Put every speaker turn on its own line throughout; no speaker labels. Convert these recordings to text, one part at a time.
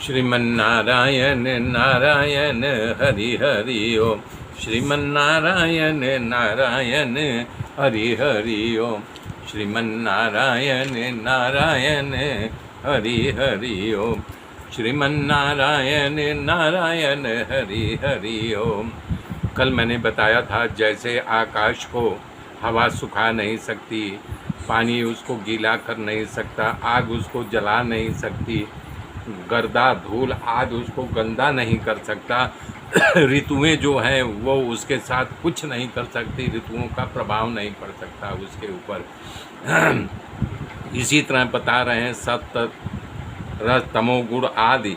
श्रीमन्नारायण नारायण हरि हरि ओम। श्रीमन्नारायण नारायण हरि हरि ओम। श्रीमन्नारायण नारायण हरि हरि ओम। श्रीमन्नारायण नारायण हरि हरि ओम। कल मैंने बताया था जैसे आकाश को हवा सुखा नहीं सकती, पानी उसको गीला कर नहीं सकता, आग उसको जला नहीं सकती, गर्दा धूल आदि उसको गंदा नहीं कर सकता, ऋतुएं जो हैं वो उसके साथ कुछ नहीं कर सकती, ऋतुओं का प्रभाव नहीं पड़ सकता उसके ऊपर। इसी तरह बता रहे हैं सत्य रज तमोगुण आदि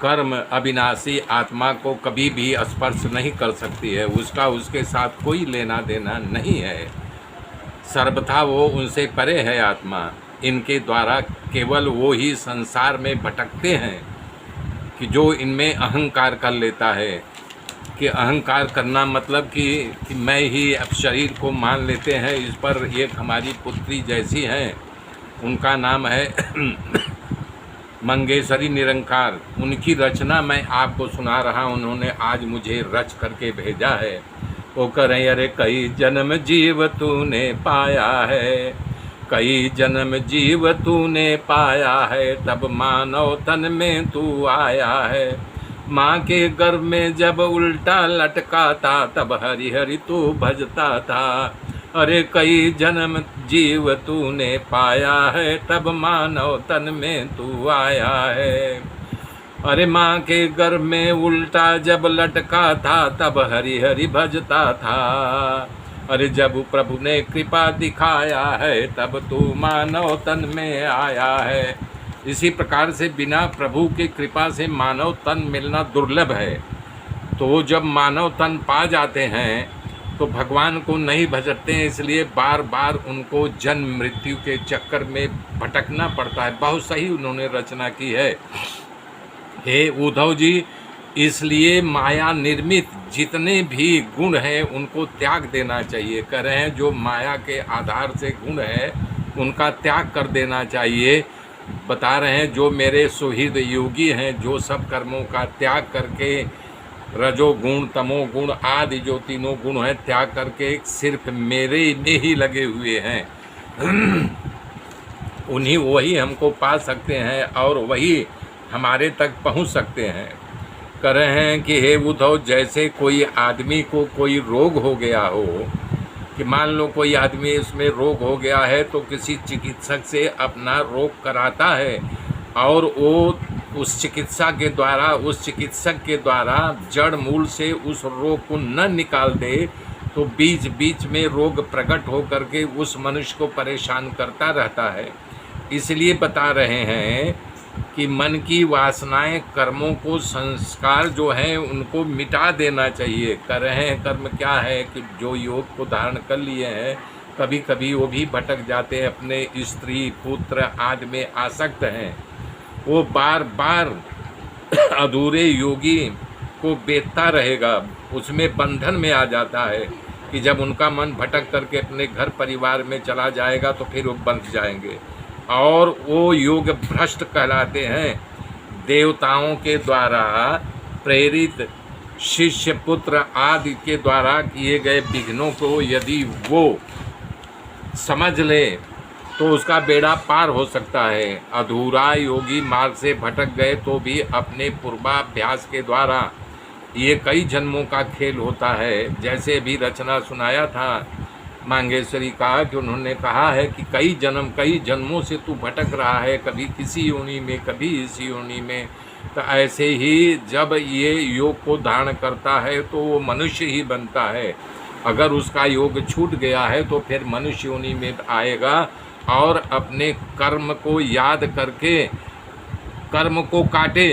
कर्म अविनाशी आत्मा को कभी भी स्पर्श नहीं कर सकती है, उसका उसके साथ कोई लेना देना नहीं है, सर्वथा वो उनसे परे है आत्मा। इनके द्वारा केवल वो ही संसार में भटकते हैं कि जो इनमें अहंकार कर लेता है, कि अहंकार करना मतलब कि मैं ही अब शरीर को मान लेते हैं। इस पर एक हमारी पुत्री जैसी हैं, उनका नाम है मंगेशरी निरंकार, उनकी रचना मैं आपको सुना रहा हूँ, उन्होंने आज मुझे रच करके भेजा है। वो कह रहे अरे कई जन्म जीव तूने पाया है, कई जन्म जीव तूने पाया है, तब मानव तन में तू आया है। माँ के गर्भ में जब उल्टा लटका था, तब हरि हरि तू भजता था। अरे कई जन्म जीव तूने पाया है, तब मानव तन में तू आया है। अरे माँ के गर्भ में उल्टा जब लटका था, तब हरि हरि भजता था। अरे जब प्रभु ने कृपा दिखाया है, तब तू मानव तन में आया है। इसी प्रकार से बिना प्रभु की कृपा से मानव तन मिलना दुर्लभ है। तो जब मानव तन पा जाते हैं तो भगवान को नहीं भजते हैं, इसलिए बार बार उनको जन्म मृत्यु के चक्कर में भटकना पड़ता है। बहुत सही उन्होंने रचना की है। हे उद्धव जी, इसलिए माया निर्मित जितने भी गुण हैं उनको त्याग देना चाहिए। कह रहे हैं जो माया के आधार से गुण है उनका त्याग कर देना चाहिए। बता रहे हैं जो मेरे सुहृद योगी हैं, जो सब कर्मों का त्याग करके रजोगुण तमोगुण आदि जो तीनों गुण हैं त्याग करके सिर्फ मेरे में ही लगे हुए हैं, उन्हीं वही हमको पा सकते हैं और वही हमारे तक पहुंच सकते हैं। कह रहे हैं कि हे उद्धव, जैसे कोई आदमी को कोई रोग हो गया हो, कि मान लो कोई आदमी इसमें रोग हो गया है तो किसी चिकित्सक से अपना रोग कराता है और वो उस चिकित्सक के द्वारा जड़ मूल से उस रोग को न निकाल दे तो बीच बीच में रोग प्रकट हो करके उस मनुष्य को परेशान करता रहता है। इसलिए बता रहे हैं कि मन की वासनाएं कर्मों को संस्कार जो हैं उनको मिटा देना चाहिए। कर रहे हैं कर्म क्या है कि जो योग को धारण कर लिए हैं कभी कभी वो भी भटक जाते हैं, अपने स्त्री पुत्र आदि में आसक्त हैं। वो बार बार अधूरे योगी को बेचता रहेगा, उसमें बंधन में आ जाता है कि जब उनका मन भटक करके अपने घर परिवार में चला जाएगा तो फिर वो बंध जाएंगे और वो योग भ्रष्ट कहलाते हैं। देवताओं के द्वारा प्रेरित शिष्य पुत्र आदि के द्वारा किए गए विघ्नों को यदि वो समझ ले तो उसका बेड़ा पार हो सकता है। अधूरा योगी मार्ग से भटक गए तो भी अपने पूर्वाभ्यास के द्वारा ये कई जन्मों का खेल होता है। जैसे भी रचना सुनाया था मांगेश्वरी का कि उन्होंने कहा है कि कई जन्मों से तू भटक रहा है, कभी किसी योनि में कभी इसी योनि में। तो ऐसे ही जब ये योग को धारण करता है तो वो मनुष्य ही बनता है। अगर उसका योग छूट गया है तो फिर मनुष्य योनि में आएगा और अपने कर्म को याद करके कर्म को काटे।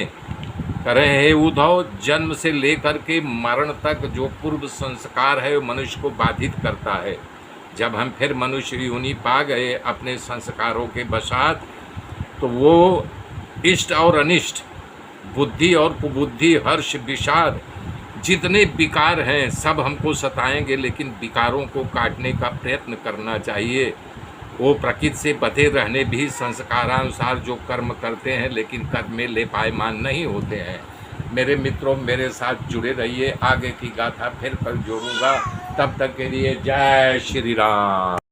करे हे उद्धव, जन्म से लेकर के मरण तक जो पूर्व संस्कार है वो मनुष्य को बाधित करता है। जब हम फिर मनुष्य योनि पा गए अपने संस्कारों के बसात तो वो इष्ट और अनिष्ट, बुद्धि और कुबुद्धि, हर्ष विषाद जितने विकार हैं सब हमको सताएंगे, लेकिन विकारों को काटने का प्रयत्न करना चाहिए। वो प्रकृति से बधे रहने भी संस्कारानुसार जो कर्म करते हैं, लेकिन कर्म में लेपायमान नहीं होते हैं। मेरे मित्रों, मेरे साथ जुड़े रहिए, आगे की गाथा फिर कल जोड़ूंगा। तब तक के लिए जय श्री राम।